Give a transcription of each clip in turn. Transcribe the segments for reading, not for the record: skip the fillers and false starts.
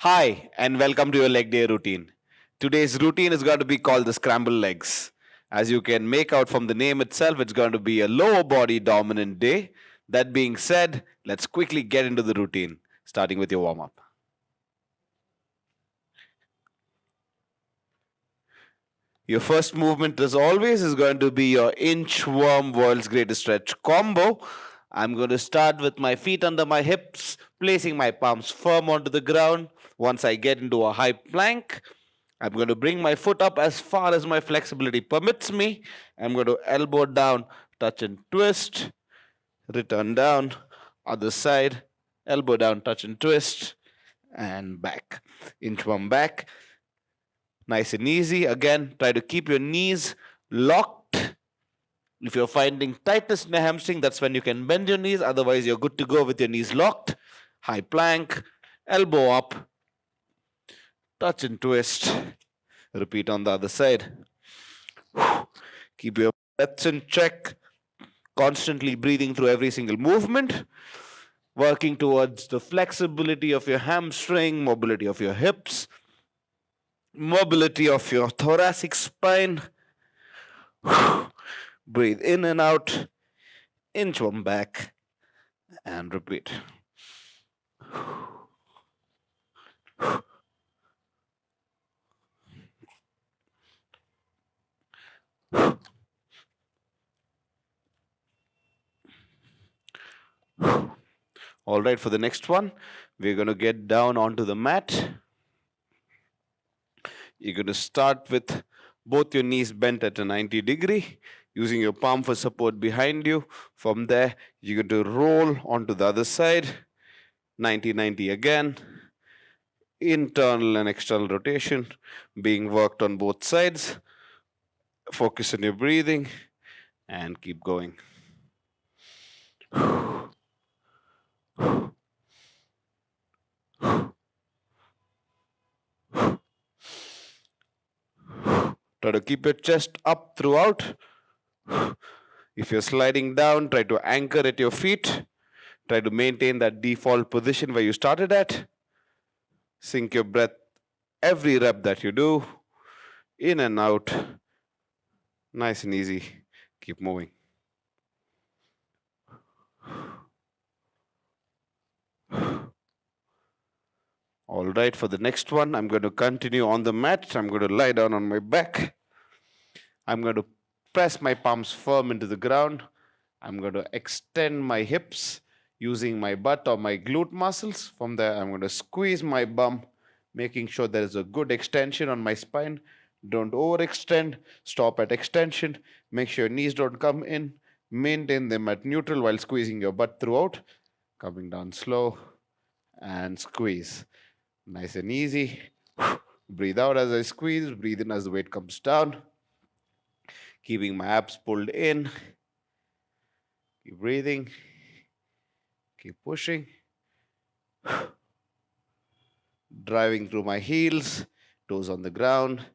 Hi, and welcome to your leg day routine. Today's routine is going to be called the Scrambled Legs. As you can make out from the name itself, it's going to be a lower body dominant day. That being said, let's quickly get into the routine, starting with your warm up. Your first movement, as always, is going to be your inchworm world's greatest stretch combo. I'm going to start with my feet under my hips, placing my palms firm onto the ground. Once I get into a high plank, I'm going to bring my foot up as far as my flexibility permits me. I'm going to elbow down, touch and twist, return down, other side, elbow down, touch and twist, and back. Inchworm back. Nice and easy. Again, try to keep your knees locked. If you're finding tightness in the hamstring, that's when you can bend your knees. Otherwise, you're good to go with your knees locked. High plank, elbow up, touch and twist. Repeat on the other side. Keep your breaths in check. Constantly breathing through every single movement. Working towards the flexibility of your hamstring, mobility of your hips, mobility of your thoracic spine. Breathe in and out, inchworm back, and repeat. All right, for the next one, we're going to get down onto the mat. You're going to start with both your knees bent at a 90 degree, using your palm for support behind you. From there, you're going to roll onto the other side, 90-90 again. Internal and external rotation being worked on both sides. Focus on your breathing and keep going. Try to keep your chest up throughout. If you're sliding down, try to anchor at your feet. Try to maintain that default position where you started at. Sink your breath every rep that you do. In and out. Nice and easy. Keep moving. All right, for the next one, I'm going to continue on the mat. I'm going to lie down on my back. I'm going to press my palms firm into the ground. I'm going to extend my hips using my butt or my glute muscles. From there, I'm going to squeeze my bum, making sure there is a good extension on my spine. Don't overextend. Stop at extension. Make sure your knees don't come in. Maintain them at neutral while squeezing your butt throughout. Coming down slow and squeeze. Nice and easy. Breathe out as I squeeze. Breathe in as the weight comes down. Keeping my abs pulled in. Keep breathing. Keep pushing. Driving through my heels. Toes on the ground.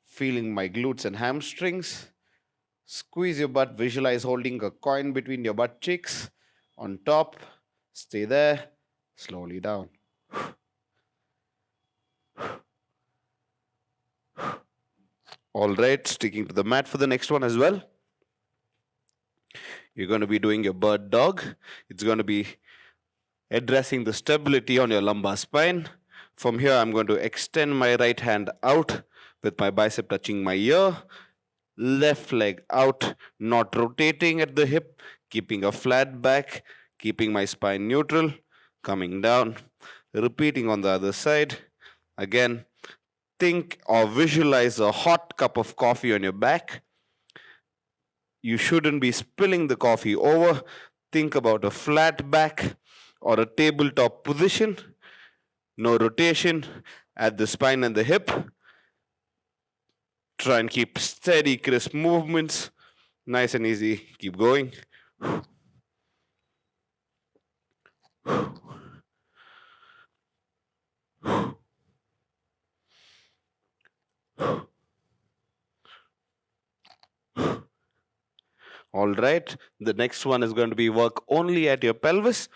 Feeling my glutes and hamstrings. Squeeze your butt. Visualize holding a coin between your butt cheeks. On top. Stay there. Slowly down. All right, sticking to the mat for the next one as well. You're going to be doing your bird dog. It's going to be addressing the stability on your lumbar spine. From here, I'm going to extend my right hand out with my bicep touching my ear. Left leg out, not rotating at the hip, keeping a flat back, keeping my spine neutral, coming down, repeating on the other side. Again, think or visualize a hot cup of coffee on your back. You shouldn't be spilling the coffee over. Think about a flat back or a tabletop position. No rotation at the spine and the hip. Try and keep steady, crisp movements. Nice and easy. Keep going. All right. The next one is going to be work only at your pelvis.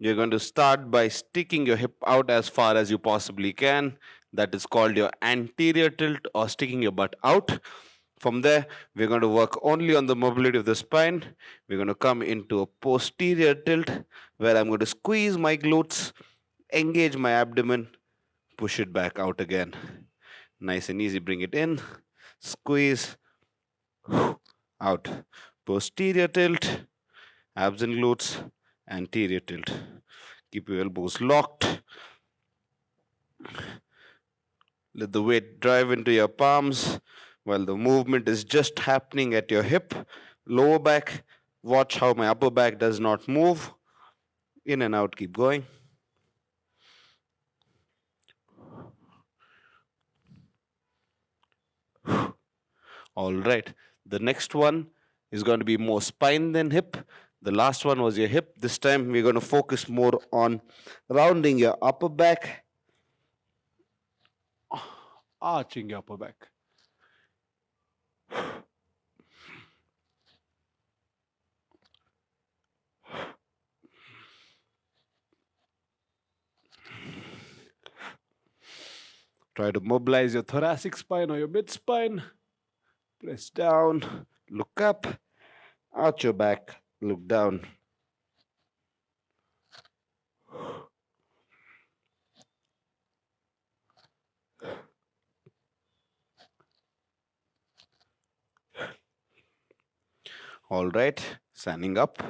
You're going to start by sticking your hip out as far as you possibly can. That is called your anterior tilt or sticking your butt out. From there, we're going to work only on the mobility of the spine. We're going to come into a posterior tilt where I'm going to squeeze my glutes, engage my abdomen, push it back out again. Nice and easy. Bring it in, squeeze, out. Posterior tilt, abs and glutes, anterior tilt. Keep your elbows locked. Let the weight drive into your palms while the movement is just happening at your hip, lower back. Watch how my upper back does not move. In and out, keep going. All right. The next one is going to be more spine than hip. The last one was your hip. This time we're going to focus more on rounding your upper back, arching your upper back. Try to mobilize your thoracic spine or your mid spine. Press down, look up, arch your back, look down. All right, standing up,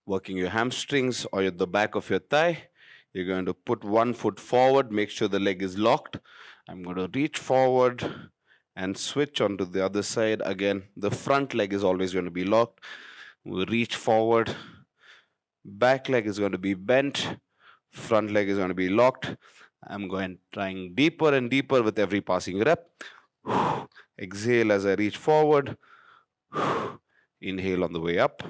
working your hamstrings or the back of your thigh. You're going to put one foot forward, make sure the leg is locked. I'm going to reach forward and switch onto the other side. Again, the front leg is always going to be locked. We'll reach forward. Back leg is going to be bent. Front leg is going to be locked. I'm going trying deeper and deeper with every passing rep. Exhale as I reach forward. Inhale on the way up.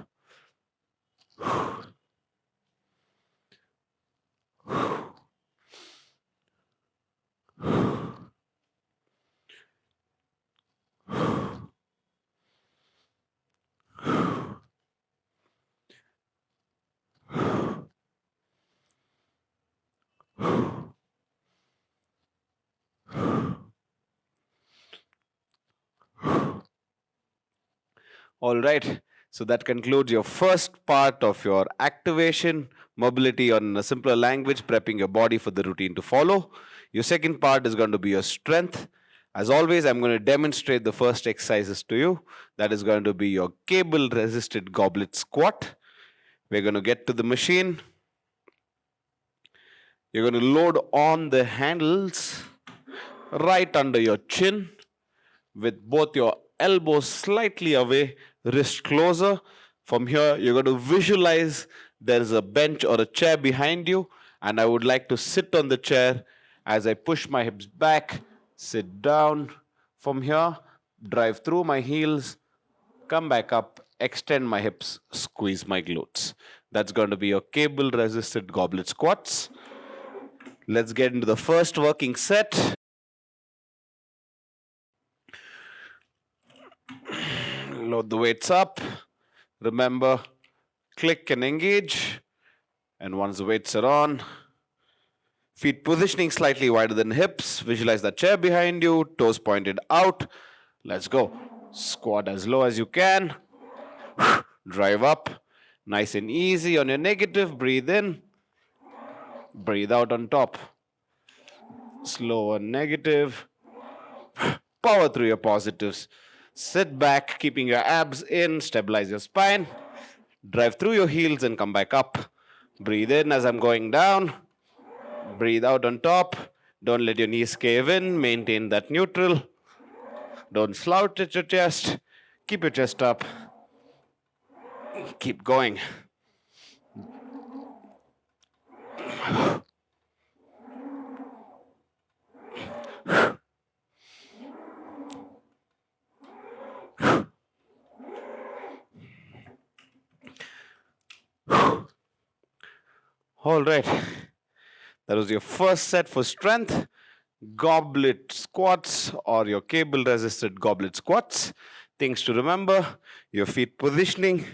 All right, so that concludes your first part of your activation, mobility on a simpler language, prepping your body for the routine to follow. Your second part is going to be your strength. As always, I'm going to demonstrate the first exercises to you. That is going to be your cable-resisted goblet squat. We're going to get to the machine. You're going to load on the handles right under your chin with both your elbows slightly away, wrist closer. From here, you're going to visualize there is a bench or a chair behind you, and I would like to sit on the chair as I push my hips back, sit down. From here, drive through my heels, come back up, extend my hips, squeeze my glutes. That's going to be your cable-resisted goblet squats. Let's get into the first working set. Load the weights up. Remember, click and engage. And once the weights are on, feet positioning slightly wider than hips. Visualize that chair behind you, toes pointed out. Let's go. Squat as low as you can. Drive up. Nice and easy on your negative. Breathe in. Breathe out on top. Slow and negative. Power through your positives. Sit back, keeping your abs in. Stabilize your spine. Drive through your heels and come back up. Breathe in as I'm going down. Breathe out on top. Don't let your knees cave in. Maintain that neutral. Don't slouch at your chest. Keep your chest up. Keep going. All right. That was your first set for strength. Goblet squats or your cable-resisted goblet squats. Things to remember. Your feet positioning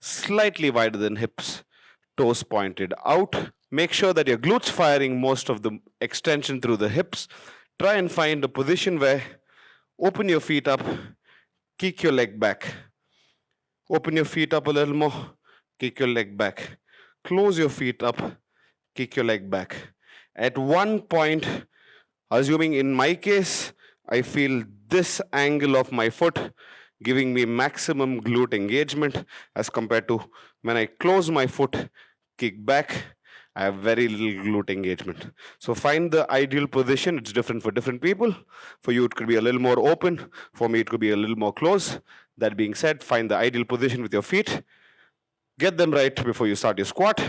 slightly wider than hips. toes pointed out. Make sure that your glutes firing most of the extension through the hips. Try and find a position where open your feet up, kick your leg back. Open your feet up a little more, kick your leg back. Close your feet up, kick your leg back. At one point, assuming in my case, I feel this angle of my foot giving me maximum glute engagement as compared to when I close my foot, kick back, I have very little glute engagement. So find the ideal position. It's different for different people. For you, it could be a little more open. For me, it could be a little more close. That being said, find the ideal position with your feet. Get them right before you start your squat.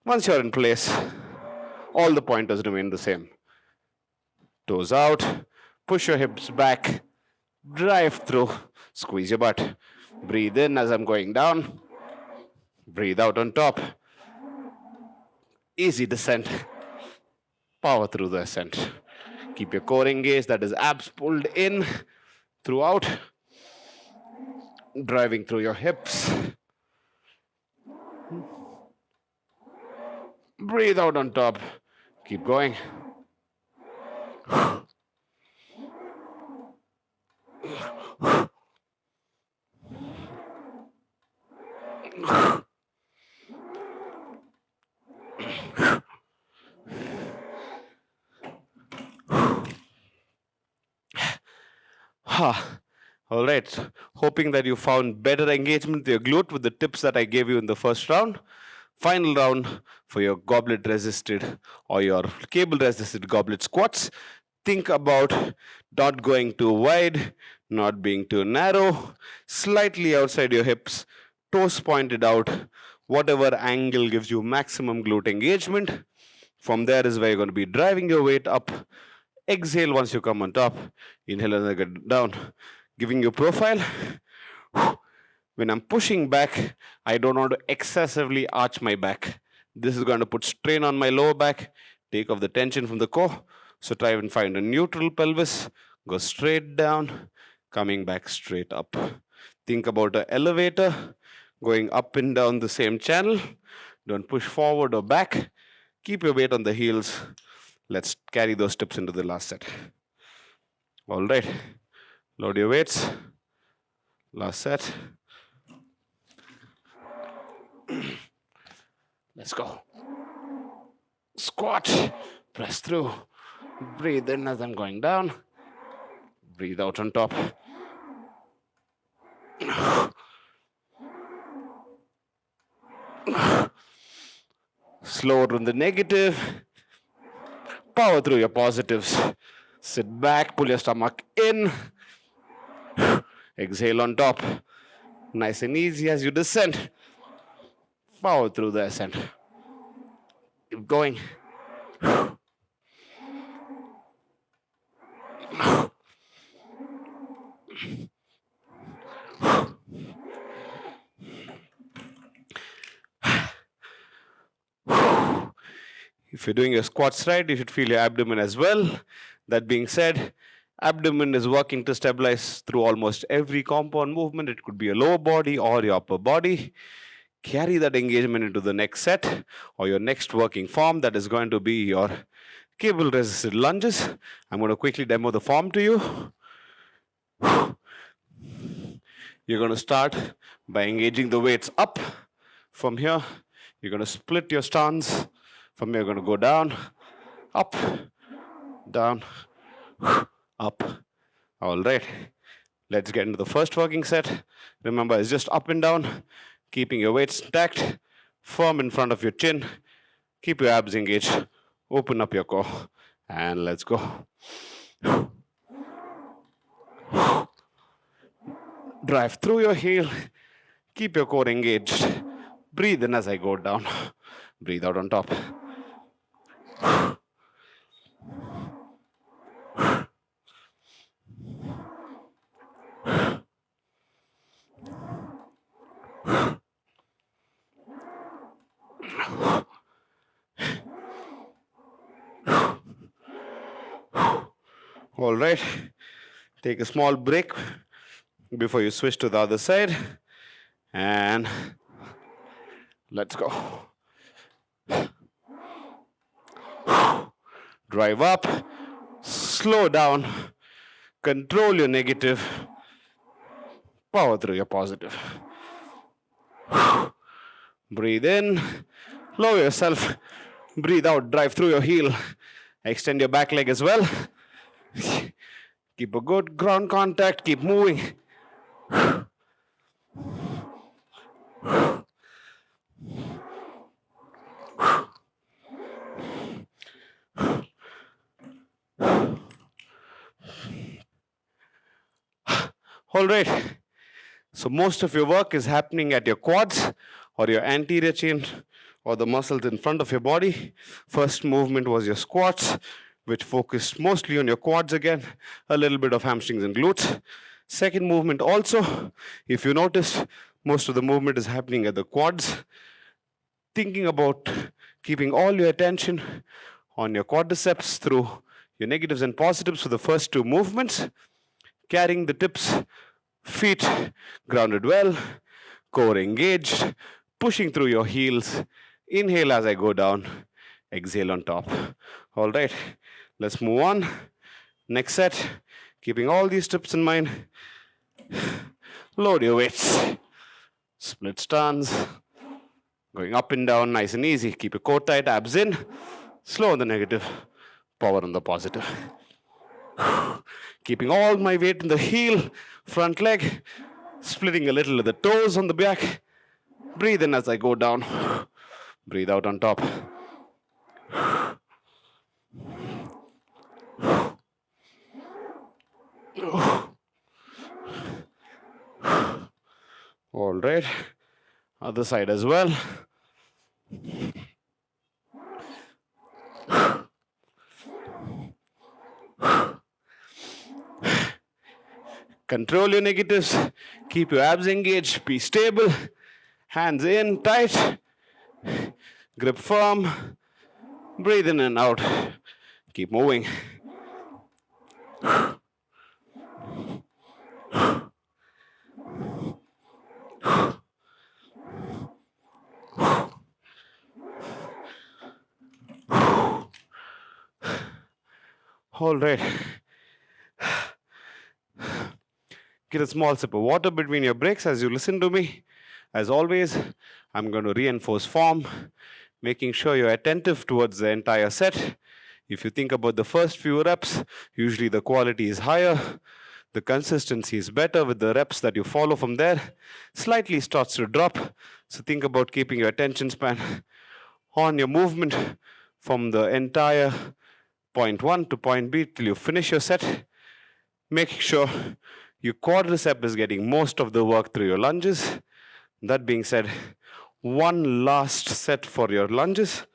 Once you're in place, all the pointers remain the same. Toes out, push your hips back, drive through, squeeze your butt. Breathe in as I'm going down. Breathe out on top. Easy descent. Power through the ascent. Keep your core engaged, that is abs pulled in throughout. Driving through your hips. Breathe out on top. Keep going. All right. Hoping that you found better engagement with your glute with the tips that I gave you in the first round. Final round for your goblet resisted or your cable resisted goblet squats. Think about not going too wide, not being too narrow, slightly outside your hips, toes pointed out, whatever angle gives you maximum glute engagement. From there is where you're going to be driving your weight up. Exhale once you come on top. Inhale and then get down. Giving you profile. When I'm pushing back, I don't want to excessively arch my back. This is going to put strain on my lower back, take off the tension from the core. So try and find a neutral pelvis. Go straight down, coming back straight up. Think about an elevator, going up and down the same channel. Don't push forward or back. Keep your weight on the heels. Let's carry those tips into the last set. All right. Load your weights. Last set. Let's go. Squat. Press through. Breathe in as I'm going down. Breathe out on top. Slower on the negative. Power through your positives. Sit back, pull your stomach in. Exhale on top. Nice and easy as you descend. Power through the ascent. Keep going. If you're doing your squats right, you should feel your abdomen as well. That being said, abdomen is working to stabilize through almost every compound movement. It could be your lower body or your upper body. Carry that engagement into the next set or your next working form. That is going to be your cable resisted lunges. I'm going to quickly demo the form to you. You're going to start by engaging the weights up. From here, you're going to split your stance. From here, you're going to go down, up, down, up. All right. Let's get into the first working set. Remember, it's just up and down, keeping your weights stacked, firm in front of your chin. Keep your abs engaged. Open up your core. And let's go. Drive through your heel. Keep your core engaged. Breathe in as I go down. Breathe out on top. All right. Take a small break before you switch to the other side. And Let's go. Drive up, slow down, control your negative, power through your positive. Breathe in, lower yourself, breathe out, drive through your heel, extend your back leg as well. Keep a good ground contact, keep moving. All right. So most of your work is happening at your quads or your anterior chain or the muscles in front of your body. First movement was your squats, which focused mostly on your quads again, a little bit of hamstrings and glutes. Second movement also, if you notice, most of the movement is happening at the quads. Thinking about keeping all your attention on your quadriceps through your negatives and positives for the first two movements. Carrying the tips, feet grounded well, core engaged, pushing through your heels. Inhale as I go down, exhale on top. All right, let's move on. Next set, keeping all these tips in mind. Load your weights. Split stance, going up and down, nice and easy. Keep your core tight, abs in. Slow on the negative, power on the positive. Keeping all my weight in the heel, front leg, splitting a little of the toes on the back. Breathe in as I go down. Breathe out on top. All right, other side as well. Control your negatives, keep your abs engaged, be stable, hands in, tight, grip firm, breathe in and out, keep moving. All right. Get a small sip of water between your breaks as you listen to me. As always, I'm going to reinforce form, making sure you're attentive towards the entire set. If you think about the first few reps, usually the quality is higher, the consistency is better with the reps that you follow from there. Slightly starts to drop, so think about keeping your attention span on your movement from the entire point 1 to point B till you finish your set. Making sure your quadricep is getting most of the work through your lunges. That being said, one last set for your lunges.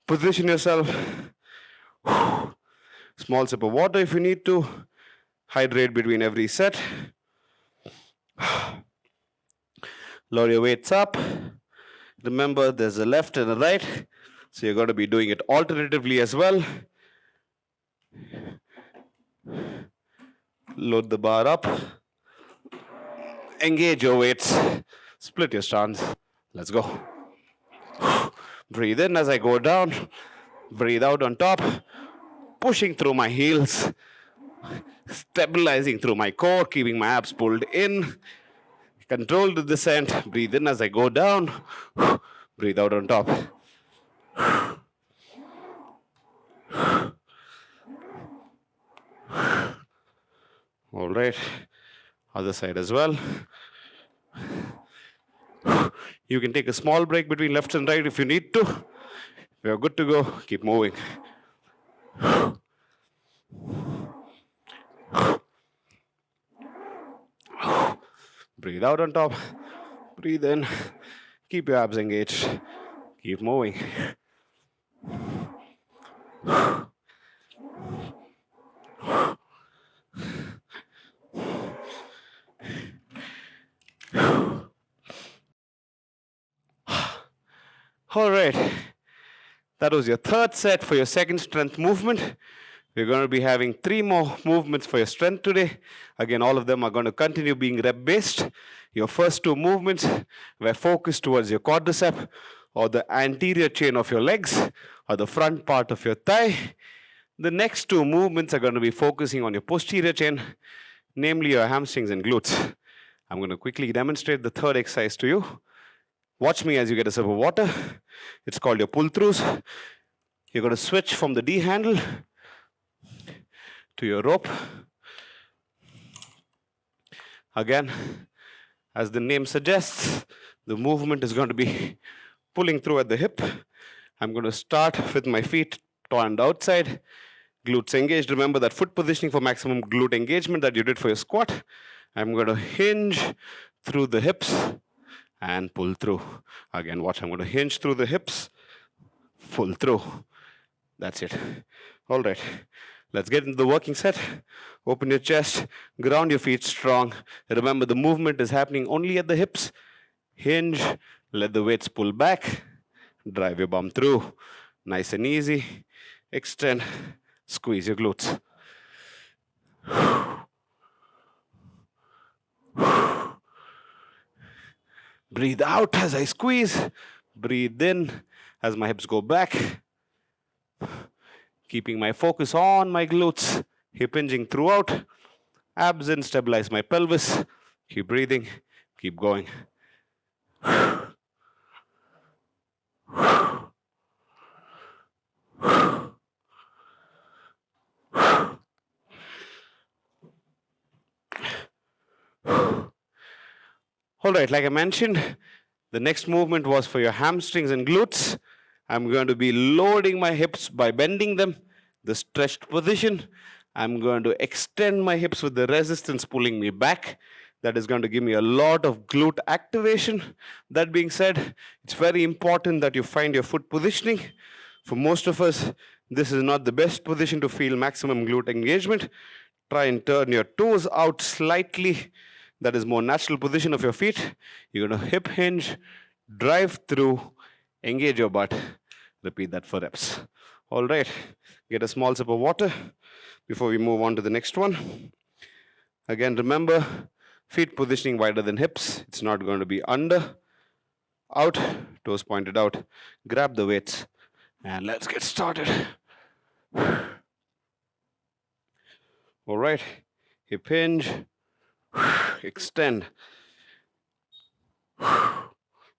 Position yourself. Small sip of water if you need to. Hydrate between every set. Lower your weights up. Remember, there's a left and a right, so you're going to be doing it alternatively as well. Load the bar up. Engage your weights. Split your stance. Let's go. Breathe in as I go down. Breathe out on top. Pushing through my heels. Stabilizing through my core, keeping my abs pulled in. Control the descent. Breathe in as I go down. Breathe out on top. All right, other side as well. You can take a small break between left and right if you need to. We are good to go. Keep moving. Breathe out on top. Breathe in. Keep your abs engaged. Keep moving. All right, that was your third set for your second strength movement. We're going to be having 3 more movements for your strength today. Again, all of them are going to continue being rep-based. Your first 2 movements were focused towards your quadricep or the anterior chain of your legs or the front part of your thigh. The next 2 movements are going to be focusing on your posterior chain, namely your hamstrings and glutes. I'm going to quickly demonstrate the third exercise to you. Watch me as you get a sip of water. It's called your pull-throughs. You're going to switch from the D handle to your rope. Again, as the name suggests, the movement is going to be pulling through at the hip. I'm going to start with my feet turned outside, glutes engaged. Remember that foot positioning for maximum glute engagement that you did for your squat. I'm going to hinge through the hips and pull through. Again, watch, I'm going to hinge through the hips, pull through. That's it. All right. Let's get into the working set. Open your chest, ground your feet strong. Remember, the movement is happening only at the hips. Hinge, let the weights pull back. Drive your bum through. Nice and easy. Extend, squeeze your glutes. Breathe out as I squeeze. Breathe in as my hips go back. Keeping my focus on my glutes, hip hinging throughout. Abs in, stabilize my pelvis. Keep breathing, keep going. All right, like I mentioned, the next movement was for your hamstrings and glutes. I'm going to be loading my hips by bending them, the stretched position. I'm going to extend my hips with the resistance pulling me back. That is going to give me a lot of glute activation. That being said, it's very important that you find your foot positioning. For most of us, this is not the best position to feel maximum glute engagement. Try and turn your toes out slightly. That is more natural position of your feet. You're going to hip hinge, drive through, engage your butt. Repeat that for reps. All right. Get a small sip of water before we move on to the next one. Again, remember, feet positioning wider than hips. It's not going to be under, out, toes pointed out. Grab the weights and let's get started. All right. Hip hinge. Extend.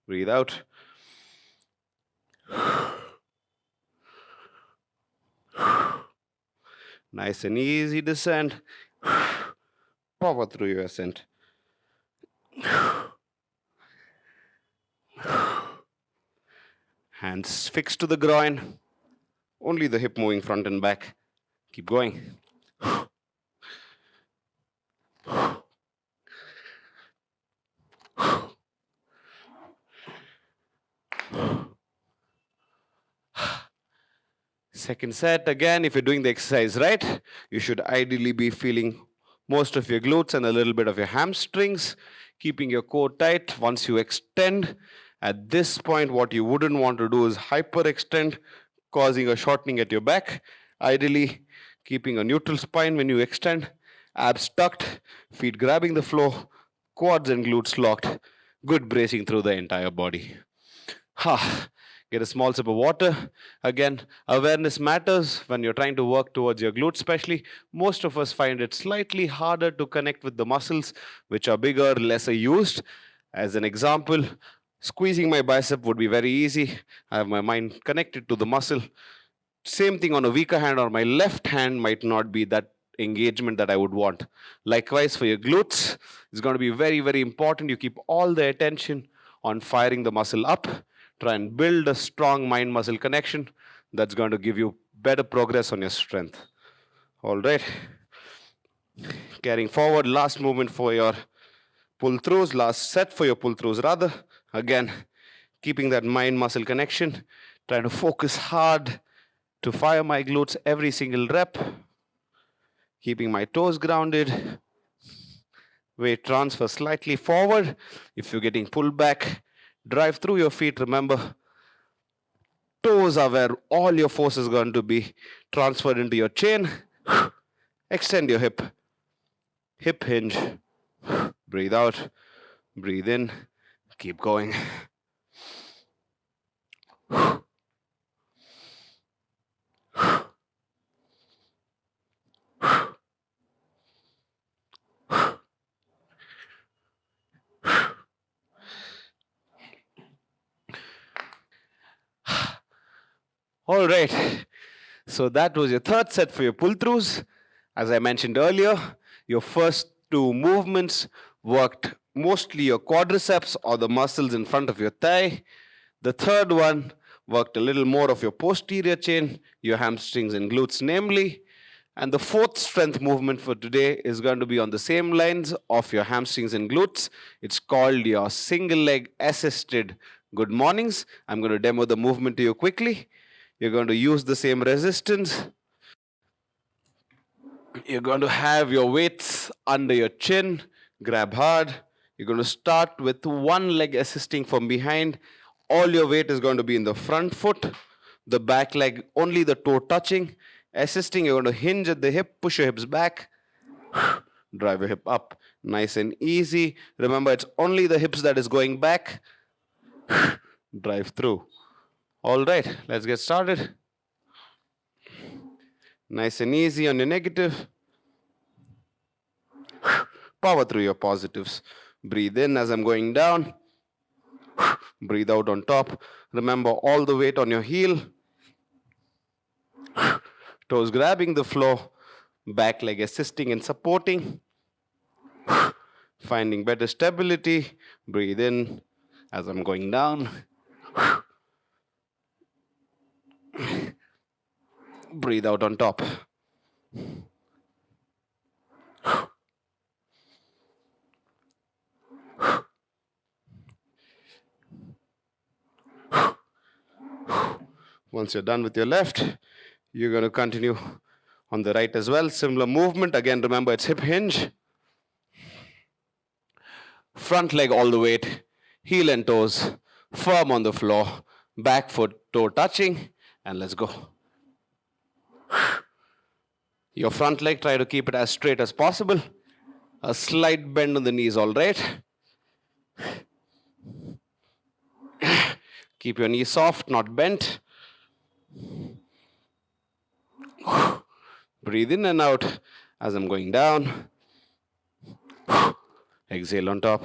Breathe out. Nice and easy descent. Power through your ascent. Hands fixed to the groin. Only the hip moving front and back. Keep going. Second set, again, if you're doing the exercise right, you should ideally be feeling most of your glutes and a little bit of your hamstrings, keeping your core tight. Once you extend, at this point, what you wouldn't want to do is hyperextend, causing a shortening at your back. Ideally, keeping a neutral spine when you extend, abs tucked, feet grabbing the floor, quads and glutes locked. Good bracing through the entire body. Get a small sip of water. Again, awareness matters when you're trying to work towards your glutes, especially. Most of us find it slightly harder to connect with the muscles which are bigger, lesser used. As an example, squeezing my bicep would be very easy. I have my mind connected to the muscle. Same thing on a weaker hand, or my left hand might not be that engagement that I would want. Likewise, for your glutes, it's going to be very, very important. You keep all the attention on firing the muscle up. Try and build a strong mind-muscle connection. That's going to give you better progress on your strength. All right. Carrying forward, last movement for your pull-throughs, last set for your pull-throughs rather. Again, keeping that mind-muscle connection. Trying to focus hard to fire my glutes every single rep. Keeping my toes grounded. Weight transfer slightly forward. If you're getting pulled back, drive through your feet. Remember, Toes are where all your force is going to be transferred into your chin. Extend your hip. Hip hinge. Breathe out. Breathe in. Keep going. All right. So that was your third set for your pull throughs. As I mentioned earlier, your first two movements worked mostly your quadriceps or the muscles in front of your thigh. The third one worked a little more of your posterior chain, your hamstrings and glutes, namely. And the fourth strength movement for today is going to be on the same lines of your hamstrings and glutes. It's called your single leg assisted good mornings. I'm going to demo the movement to you quickly. You're going to use the same resistance. You're going to have your weights under your chin, grab hard. You're going to start with one leg assisting from behind. All your weight is going to be in the front foot, the back leg, only the toe touching. Assisting, you're going to hinge at the hip, push your hips back, drive your hip up. Nice and easy. Remember, it's only the hips that is going back. Drive through. All right, let's get started. Nice and easy on your negative. Power through your positives. Breathe in as I'm going down. Breathe out on top. Remember, all the weight on your heel. Toes grabbing the floor. Back leg assisting and supporting. Finding better stability. Breathe in as I'm going down. Breathe out on top. Once you're done with your left, you're going to continue on the right as well. Similar movement. Again, remember, it's hip hinge. Front leg all the weight. Heel and toes firm on the floor. Back foot, toe touching. And let's go. Your front leg, try to keep it as straight as possible. A slight bend on the knees, all right? Keep your knees soft, not bent. Breathe in and out as I'm going down. Exhale on top.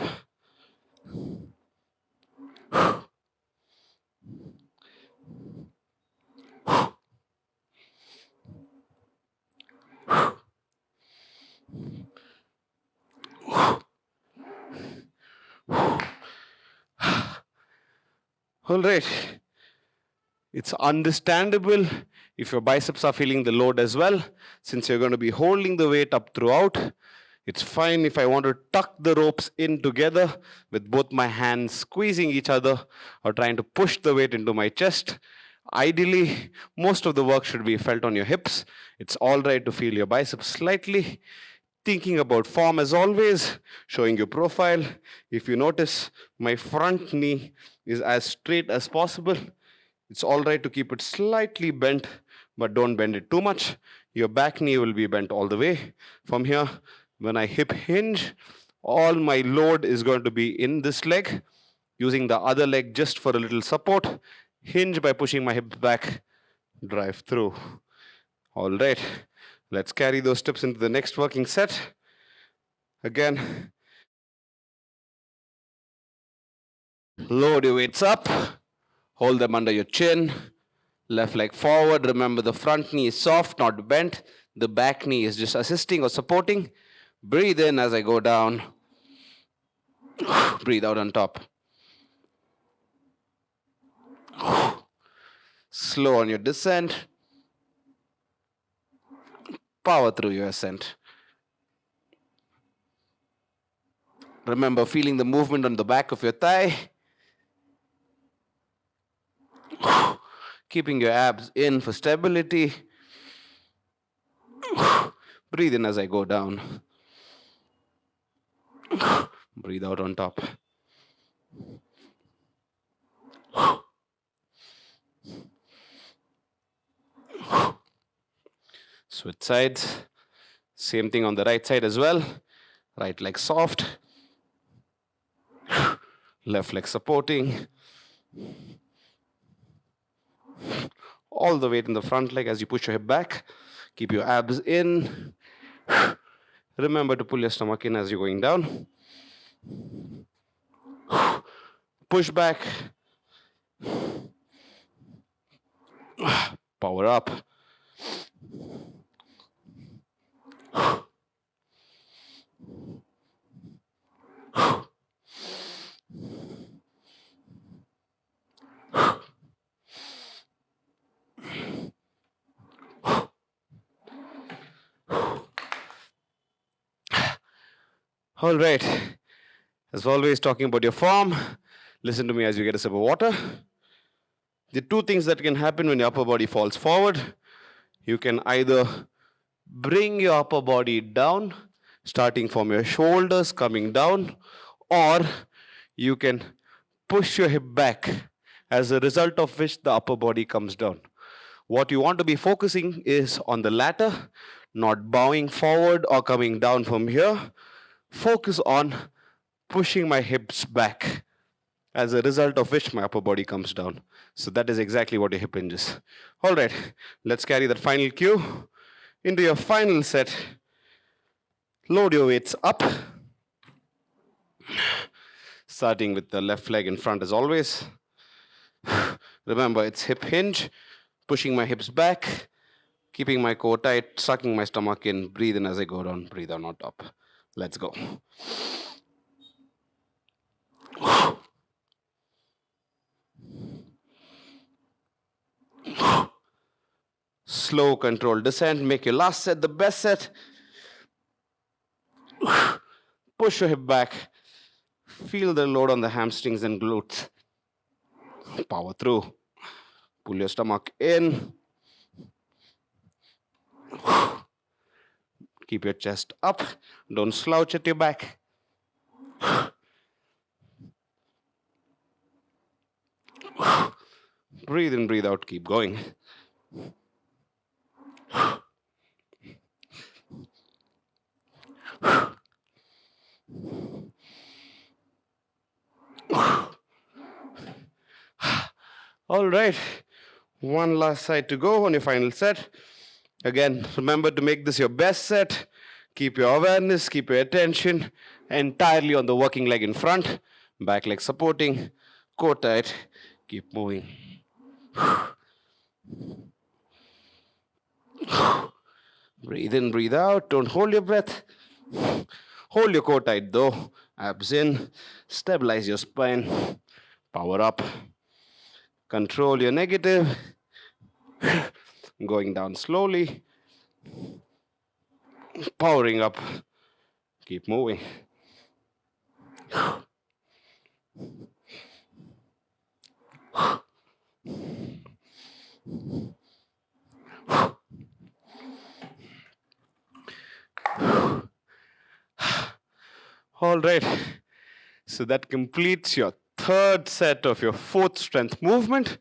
All right. It's understandable if your biceps are feeling the load as well, since you're going to be holding the weight up throughout. It's fine if I want to tuck the ropes in together with both my hands squeezing each other or trying to push the weight into my chest. Ideally, most of the work should be felt on your hips. It's all right to feel your biceps slightly. Thinking about form as always, showing your profile. If you notice, my front knee is as straight as possible. It's all right to keep it slightly bent, but don't bend it too much. Your back knee will be bent all the way. From here, when I hip hinge, all my load is going to be in this leg, using the other leg just for a little support. Hinge by pushing my hips back, drive through. All right, let's carry those steps into the next working set. Again, load your weights up, hold them under your chin, left leg forward. Remember, the front knee is soft, not bent. The back knee is just assisting or supporting. Breathe in as I go down. Breathe out on top. Slow on your descent. Power through your ascent. Remember, feeling the movement on the back of your thigh. Keeping your abs in for stability. Breathe in as I go down. Breathe out on top. Switch sides. Same thing on the right side as well. Right leg soft. Left leg supporting. All the weight in the front leg as you push your hip back. Keep your abs in. Remember to pull your stomach in as you're going down. Push back. Power up. All right. As always, talking about your form, listen to me as you get a sip of water. The two things that can happen when your upper body falls forward, you can either bring your upper body down, starting from your shoulders, coming down, or you can push your hip back, as a result of which the upper body comes down. What you want to be focusing is on the latter, not bowing forward or coming down from here. Focus on pushing my hips back, as a result of which my upper body comes down. So that is exactly what your hip hinge is. All right, let's carry that final cue into your final set. Load your weights up, starting with the left leg in front as always. Remember, it's hip hinge, pushing my hips back, keeping my core tight, sucking my stomach in, breathe in as I go down, breathe on top. Let's go. Slow, controlled descent. Make your last set the best set. Push your hip back. Feel the load on the hamstrings and glutes. Power through. Pull your stomach in. Keep your chest up. Don't slouch at your back. Breathe in, breathe out. Keep going. All right. One last side to go on your final set. Again, remember to make this your best set. Keep your awareness, keep your attention entirely on the working leg in front. Back leg supporting, core tight. Keep moving. Breathe in, breathe out. Don't hold your breath. Hold your core tight though. Abs in. Stabilize your spine. Power up. Control your negative. Going down slowly. Powering up. Keep moving. All right. So that completes your third set of your fourth strength movement.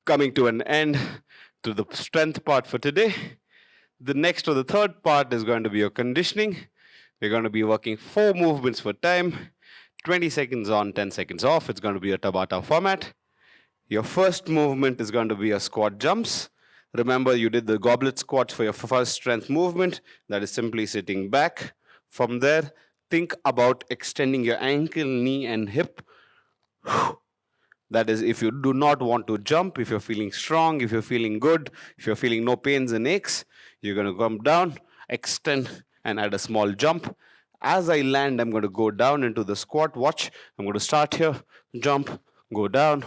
Coming to an end to the strength part for today. The next or the third part is going to be your conditioning. We're going to be working 4 movements for time. 20 seconds on, 10 seconds off. It's going to be a Tabata format. Your first movement is going to be your squat jumps. Remember, you did the goblet squats for your first strength movement. That is simply sitting back. From there, think about extending your ankle, knee, and hip. That is, if you do not want to jump, if you're feeling strong, if you're feeling good, if you're feeling no pains and aches, you're going to come down, extend, and add a small jump. As I land, I'm going to go down into the squat. Watch. I'm going to start here, jump, go down,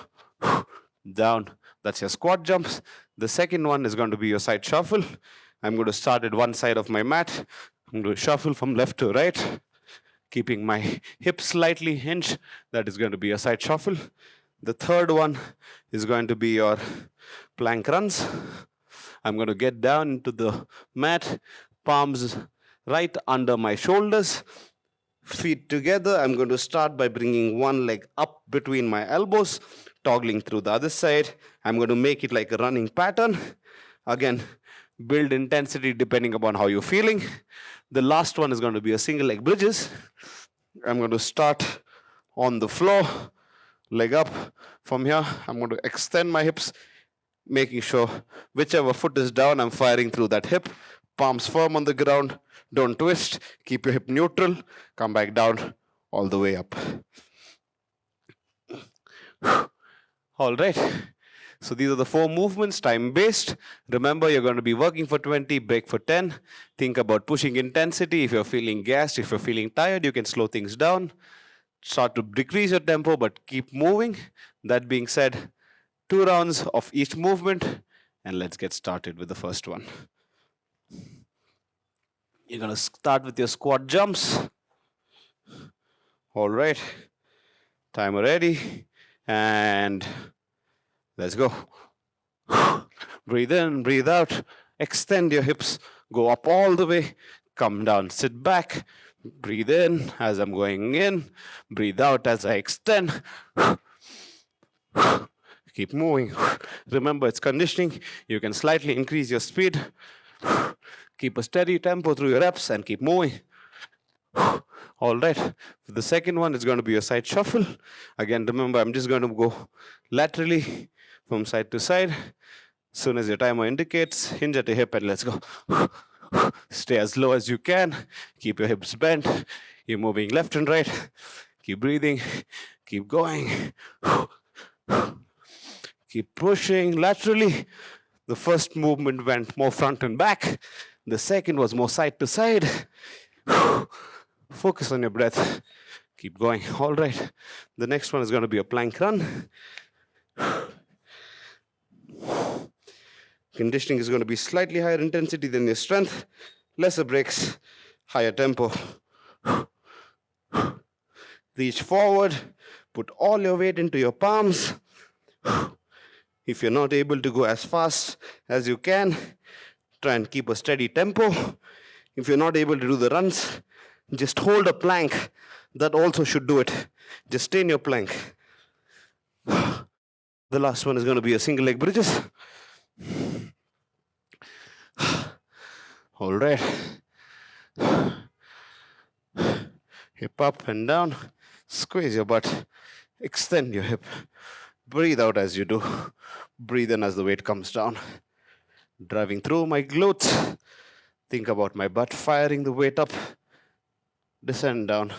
down. That's your squat jumps. The second one is going to be your side shuffle. I'm going to start at one side of my mat. I'm going to shuffle from left to right, keeping my hips slightly hinged. That is going to be a side shuffle. The third one is going to be your plank runs. I'm going to get down into the mat, palms right under my shoulders, feet together. I'm going to start by bringing one leg up between my elbows, toggling through the other side. I'm going to make it like a running pattern. Again, build intensity depending upon how you're feeling. The last one is going to be a single leg bridges. I'm going to start on the floor, leg up. From here, I'm going to extend my hips, making sure whichever foot is down, I'm firing through that hip. Palms firm on the ground. Don't twist. Keep your hip neutral. Come back down all the way up. All right. So these are the 4 movements, time-based. Remember, you're going to be working for 20, break for 10. Think about pushing intensity. If you're feeling gassed, if you're feeling tired, you can slow things down. Start to decrease your tempo, but keep moving. That being said, 2 rounds of each movement, and let's get started with the first one. You're going to start with your squat jumps. All right. Timer ready. And let's go. Breathe in, breathe out. Extend your hips. Go up all the way. Come down, sit back. Breathe in as I'm going in. Breathe out as I extend. Keep moving. Remember, it's conditioning. You can slightly increase your speed. Keep a steady tempo through your reps and keep moving. All right. For the second one, it's going to be a side shuffle. Again, remember, I'm just going to go laterally from side to side. As soon as your timer indicates, hinge at your hip and let's go. Stay as low as you can. Keep your hips bent. You're moving left and right. Keep breathing. Keep going. Keep pushing laterally. The first movement went more front and back. The second was more side to side. Focus on your breath. Keep going. All right. The next one is going to be a plank run. Conditioning is going to be slightly higher intensity than your strength. Lesser breaks, higher tempo. Reach forward. Put all your weight into your palms. If you're not able to go as fast as you can, try and keep a steady tempo. If you're not able to do the runs, just hold a plank. That also should do it. Just stay in your plank. The last one is going to be a single leg bridges. All right. Hip up and down. Squeeze your butt. Extend your hip. Breathe out as you do. Breathe in as the weight comes down. Driving through my glutes. Think about my butt firing the weight up. Descend down.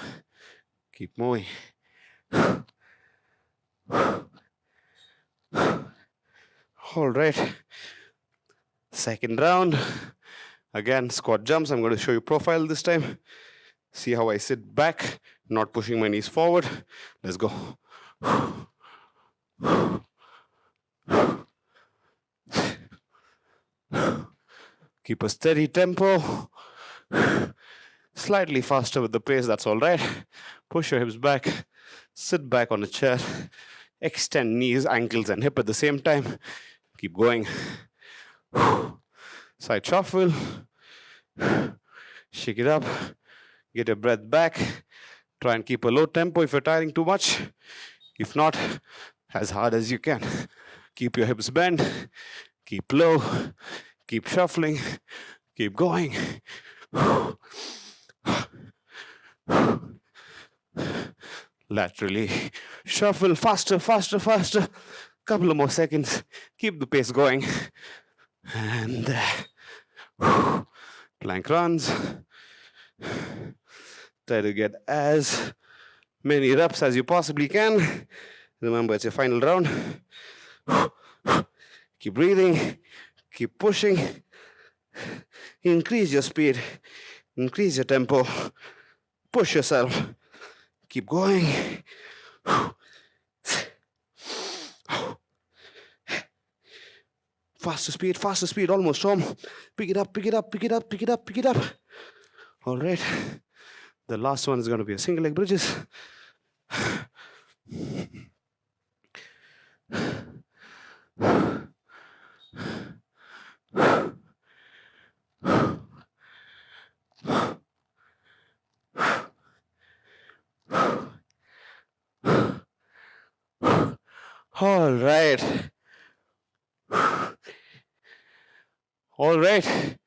Keep moving. All right. Second round. Again, squat jumps. I'm going to show you profile this time. See how I sit back, not pushing my knees forward. Let's go. Keep a steady tempo. Slightly faster with the pace, that's all right. Push your hips back. Sit back on a chair. Extend knees, ankles, and hip at the same time. Keep going. Side shuffle. Shake it up. Get your breath back. Try and keep a low tempo if you're tiring too much. If not, as hard as you can. Keep your hips bent. Keep low. Keep shuffling. Keep going. Laterally. Shuffle faster, faster, faster. Couple of more seconds. Keep the pace going. And plank runs. Try to get as many reps as you possibly can. Remember, it's your final round. Keep breathing. Keep pushing. Increase your speed. Increase your tempo. Push yourself. Keep going. Faster speed, almost home. Pick it up, pick it up, pick it up, pick it up, pick it up. All right. The last one is going to be a single leg bridges. All right. All right.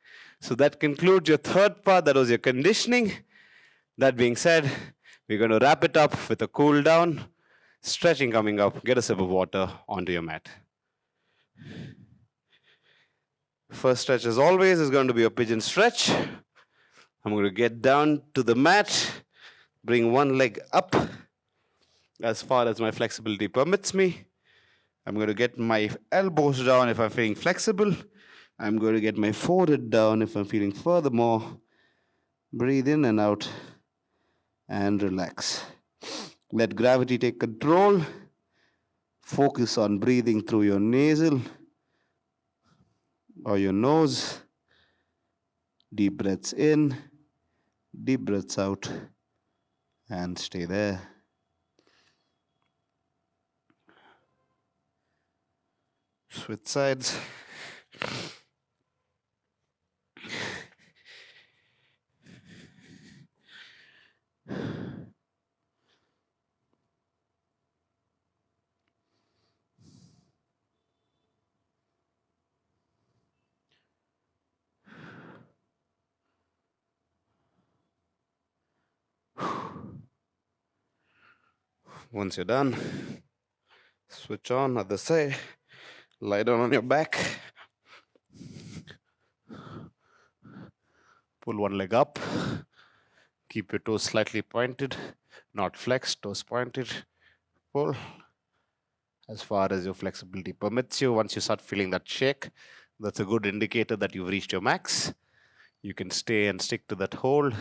So that concludes your third part. That was your conditioning. That being said, we're going to wrap it up with a cool down. Stretching coming up. Get a sip of water onto your mat. First stretch, as always, is going to be a pigeon stretch. I'm going to get down to the mat, bring one leg up as far as my flexibility permits me. I'm going to get my elbows down if I'm feeling flexible. I'm going to get my forehead down if I'm feeling furthermore. Breathe in and out and relax. Let gravity take control. Focus on breathing through your nasal or your nose. Deep breaths in, deep breaths out, and stay there. Switch sides. Once you're done, switch on other side. Lie down on your back. Pull one leg up. Keep your toes slightly pointed, not flexed, toes pointed. Pull as far as your flexibility permits you. Once you start feeling that shake, that's a good indicator that you've reached your max. You can stay and stick to that hold.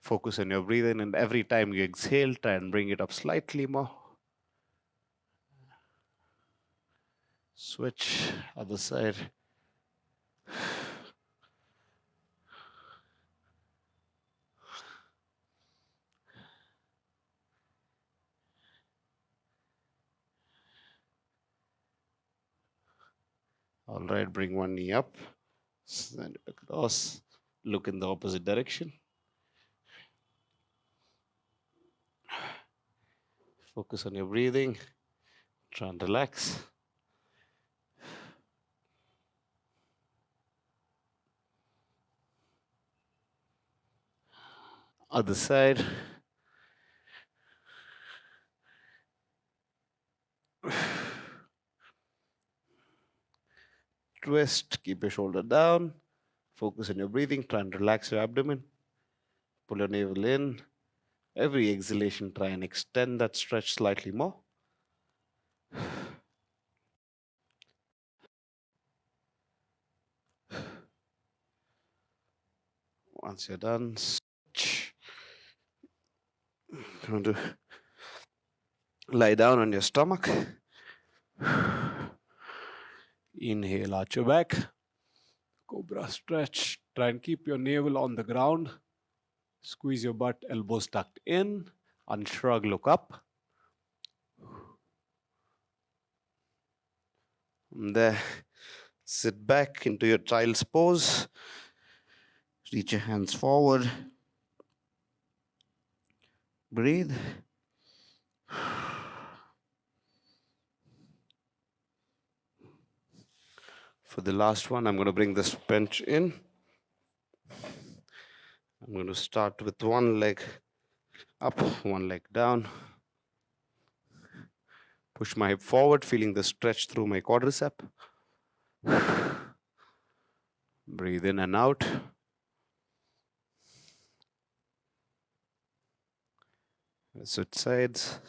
Focus on your breathing, and every time you exhale, try and bring it up slightly more. Switch, other side. All right, bring one knee up, send it across, look in the opposite direction. Focus on your breathing, try and relax. Other side. Twist, keep your shoulder down. Focus on your breathing, try and relax your abdomen. Pull your navel in. Every exhalation, try and extend that stretch slightly more. Once you're done, switch. Going to lie down on your stomach. Inhale, arch your back. Cobra stretch. Try and keep your navel on the ground. Squeeze your butt, elbows tucked in. Unshrug, look up. And there, sit back into your child's pose. Reach your hands forward. Breathe. For the last one, I'm going to bring this bench in. I'm going to start with one leg up, one leg down. Push my hip forward, feeling the stretch through my quadricep. Breathe in and out. Switch sides.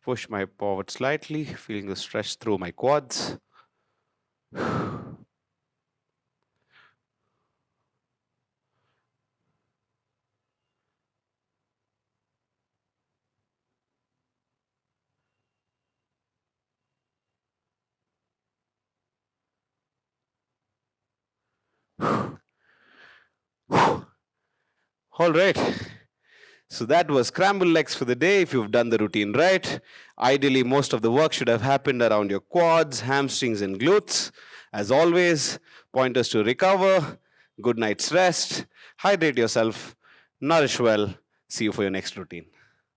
Push my hip forward slightly, feeling the stretch through my quads. All right. So that was scrambled legs for the day. If you've done the routine right, ideally most of the work should have happened around your quads, hamstrings, and glutes. As always, pointers to recover, good night's rest, hydrate yourself, nourish well. See you for your next routine.